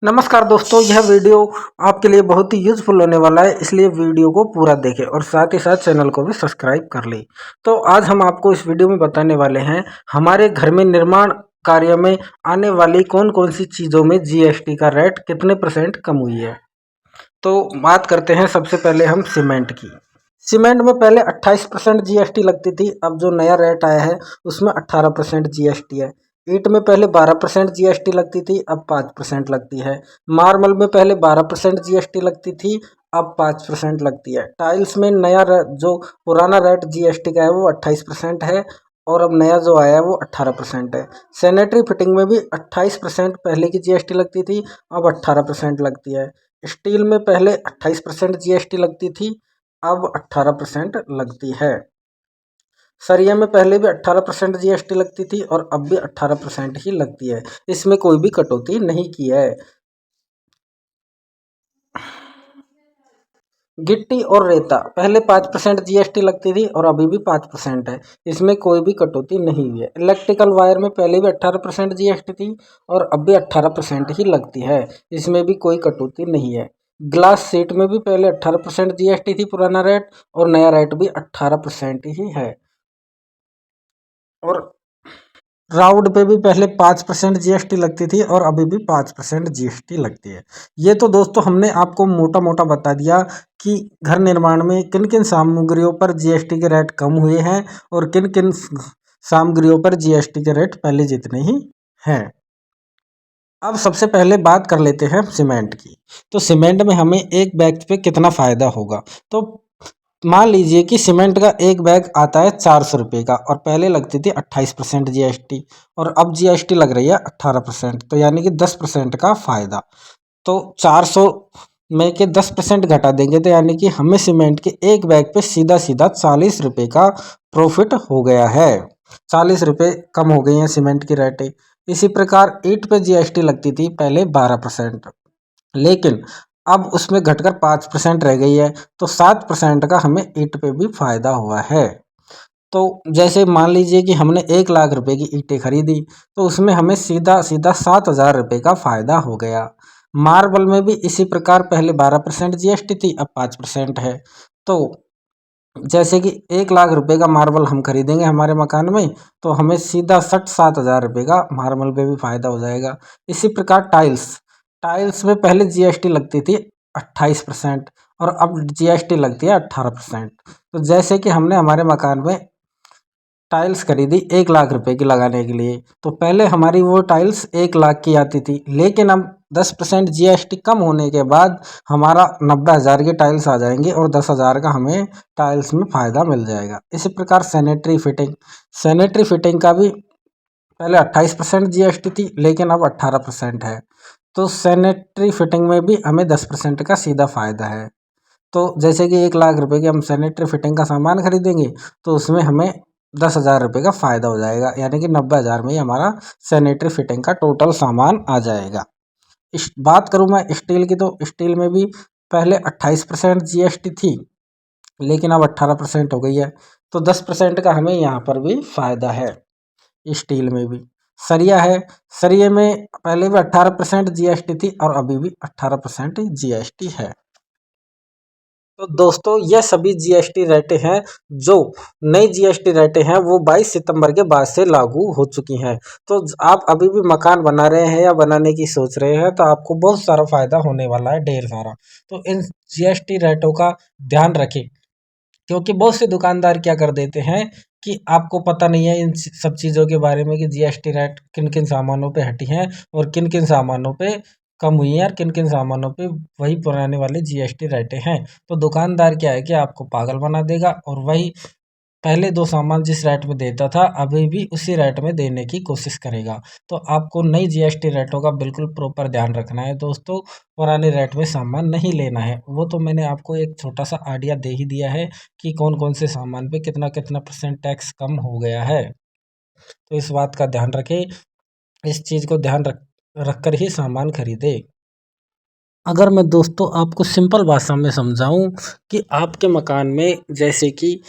नमस्कार दोस्तों, यह वीडियो आपके लिए बहुत ही यूजफुल होने वाला है, इसलिए वीडियो को पूरा देखें और साथ ही साथ चैनल को भी सब्सक्राइब कर लें। तो आज हम आपको इस वीडियो में बताने वाले हैं हमारे घर में निर्माण कार्य में आने वाली कौन कौन सी चीज़ों में जीएसटी का रेट कितने परसेंट कम हुई है। तो बात करते हैं सबसे पहले हम सीमेंट की। सीमेंट में पहले 28% जीएसटी लगती थी, अब जो नया रेट आया है उसमें 18% जीएसटी है। ईंट में पहले 12% जीएसटी लगती थी, अब 5% लगती है। मार्बल में पहले 12% जीएसटी लगती थी, अब 5% लगती है। टाइल्स में जो पुराना रेट जीएसटी का है वो 28% है और अब नया जो आया है वो 18% है। सैनिटरी फिटिंग में भी 28% पहले की जीएसटी लगती थी, अब 18% लगती है। स्टील में पहले 28% जीएसटी लगती थी, अब 18% लगती है। सरिया में पहले भी 18% जीएसटी लगती थी और अब भी 18% ही लगती है। इसमें कोई भी कटौती नहीं की है। गिट्टी और रेता पहले 5% जीएसटी लगती थी और अभी भी 5% है। इसमें कोई भी कटौती नहीं हुई है। इलेक्ट्रिकल वायर में पहले भी 18% जीएसटी थी और अब भी 18% ही लगती है। इसमें भी कोई कटौती नहीं है। ग्लास सीट में भी पहले 18% जीएसटी थी पुराना रेट, और नया रेट भी 18% ही है। और राउड पे भी पहले 5% जीएसटी लगती थी और अभी भी 5% जीएसटी लगती है। ये तो दोस्तों हमने आपको मोटा मोटा बता दिया कि घर निर्माण में किन किन सामग्रियों पर जीएसटी के रेट कम हुए हैं और किन किन सामग्रियों पर जीएसटी के रेट पहले जितने ही हैं। अब सबसे पहले बात कर लेते हैं सीमेंट की। तो सीमेंट में हमें एक बैग पे कितना फ़ायदा होगा। तो मान लीजिए कि सीमेंट का एक बैग आता है 400 रुपये का, और पहले लगती थी 28% जीएसटी और अब जीएसटी लग रही है 18%, तो यानी कि 10% का फ़ायदा। तो 400 में के 10% घटा देंगे तो यानी कि हमें सीमेंट के एक बैग पे सीधा सीधा 40 रुपये का प्रॉफिट हो गया है। 40 रुपये कम हो गई हैं सीमेंट की रेटें। इसी प्रकार ईंट पे जीएसटी लगती थी पहले 12%, लेकिन अब उसमें घटकर 5% रह गई है, तो 7% का हमें ईंट पे भी फायदा हुआ है। तो जैसे मान लीजिए कि हमने 1 लाख रुपए की ईंटें खरीदी, तो उसमें हमें सीधा सीधा 7,000 रुपये का फायदा हो गया। मार्बल में भी इसी प्रकार पहले 12% जीएसटी थी, अब 5% है। तो जैसे कि 1 लाख रुपए का मार्बल हम खरीदेंगे हमारे मकान में, तो हमें सीधा 67,000 रुपये का मार्बल पे भी फायदा हो जाएगा। इसी प्रकार टाइल्स टाइल्स में पहले जीएसटी लगती थी 28% और अब जीएसटी लगती है 18%। तो जैसे कि हमने हमारे मकान में टाइल्स खरीदी 1 लाख रुपए की लगाने के लिए, तो पहले हमारी वो टाइल्स 1 लाख की आती थी, लेकिन अब 10% जीएसटी कम होने के बाद हमारा 90,000 की टाइल्स आ जाएंगी और 10,000 का हमें टाइल्स में फ़ायदा मिल जाएगा। इसी प्रकार सैनिटरी फिटिंग का भी पहले 28% जीएसटी थी, लेकिन अब 18% है। तो सैनिटरी फिटिंग में भी हमें 10% का सीधा फ़ायदा है। तो जैसे कि 1 लाख रुपए की हम सैनिटरी फिटिंग का सामान खरीदेंगे, तो उसमें हमें 10,000 रुपये का फ़ायदा हो जाएगा, यानी कि 90,000 में ही हमारा सैनिटरी फिटिंग का टोटल सामान आ जाएगा। इस बात करूँ मैं स्टील की, तो स्टील में भी पहले 28% जीएसटी थी, लेकिन अब 18% हो गई है। तो 10% का हमें यहाँ पर भी फ़ायदा है। स्टील में भी सरिया है, सरिये में पहले भी 18% जीएसटी थी और अभी भी 18% जीएसटी है। तो दोस्तों ये सभी जीएसटी रेटें हैं, जो नई जीएसटी रेटें हैं वो 22 सितंबर के बाद से लागू हो चुकी हैं। तो आप अभी भी मकान बना रहे हैं या बनाने की सोच रहे हैं, तो आपको बहुत सारा फायदा होने वाला है, ढेर सारा। तो इन जीएसटी रेटों का ध्यान रखें, क्योंकि बहुत से दुकानदार क्या कर देते हैं कि आपको पता नहीं है इन सब चीज़ों के बारे में कि जीएसटी रेट किन किन सामानों पे हटी हैं और किन किन सामानों पे कम हुई हैं और किन किन सामानों पे वही पुराने वाले जीएसटी रेटें हैं। तो दुकानदार क्या है कि आपको पागल बना देगा और वही पहले दो सामान जिस रेट में देता था अभी भी उसी रेट में देने की कोशिश करेगा। तो आपको नई जीएसटी रेटों का बिल्कुल प्रॉपर ध्यान रखना है दोस्तों। पुराने रेट में सामान नहीं लेना है। वो तो मैंने आपको एक छोटा सा आइडिया दे ही दिया है कि कौन कौन से सामान पे कितना कितना परसेंट टैक्स कम हो गया है। तो इस बात का ध्यान रखें, इस चीज़ को ध्यान रख कर ही सामान खरीदे। अगर मैं दोस्तों आपको सिंपल भाषा में समझाऊं कि आपके मकान में जैसे कि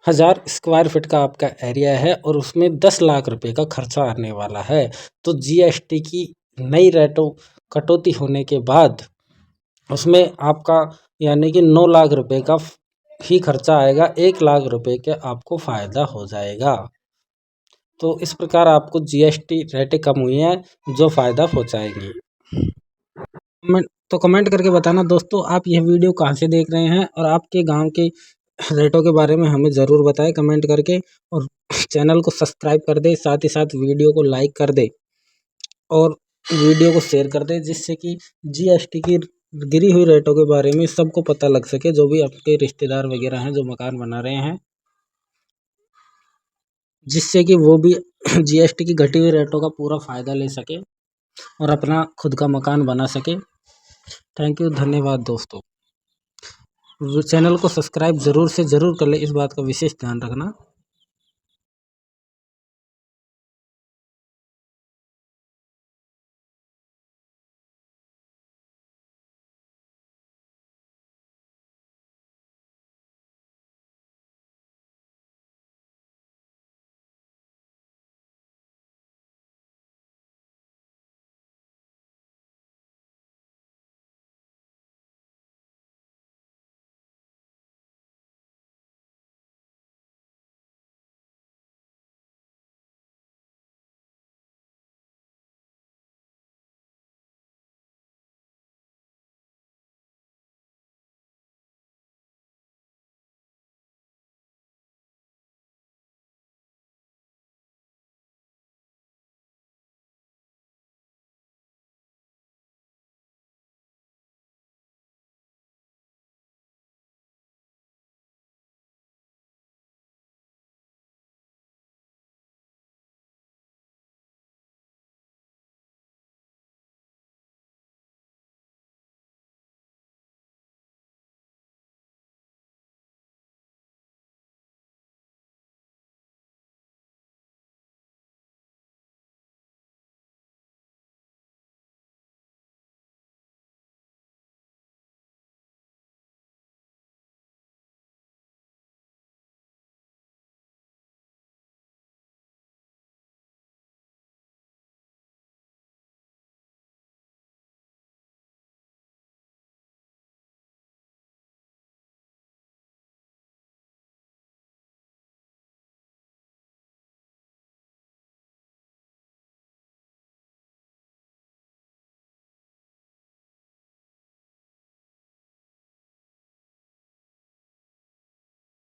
1,000 स्क्वायर फीट का आपका एरिया है और उसमें 10 लाख रुपए का खर्चा आने वाला है, तो जीएसटी की नई रेटों कटौती होने के बाद उसमें आपका यानी कि 9 लाख रुपए का ही खर्चा आएगा, 1 लाख रुपए के आपको फ़ायदा हो जाएगा। तो इस प्रकार आपको जीएसटी रेटें कम हुई हैं जो फ़ायदा पहुँचाएंगी। कमेंट करके बताना दोस्तों आप यह वीडियो कहाँ से देख रहे हैं और आपके गांव के रेटों के बारे में हमें ज़रूर बताएं कमेंट करके, और चैनल को सब्सक्राइब कर दे, साथ ही साथ वीडियो को लाइक कर दे और वीडियो को शेयर कर दे, जिससे कि जीएसटी की गिरी हुई रेटों के बारे में सबको पता लग सके, जो भी आपके रिश्तेदार वगैरह हैं जो मकान बना रहे हैं, जिससे कि वो भी जीएसटी की घटी हुई रेटों का पूरा फ़ायदा ले सके और अपना खुद का मकान बना सके। थैंक यू, धन्यवाद दोस्तों। चैनल को सब्सक्राइब ज़रूर से ज़रूर कर ले, इस बात का विशेष ध्यान रखना।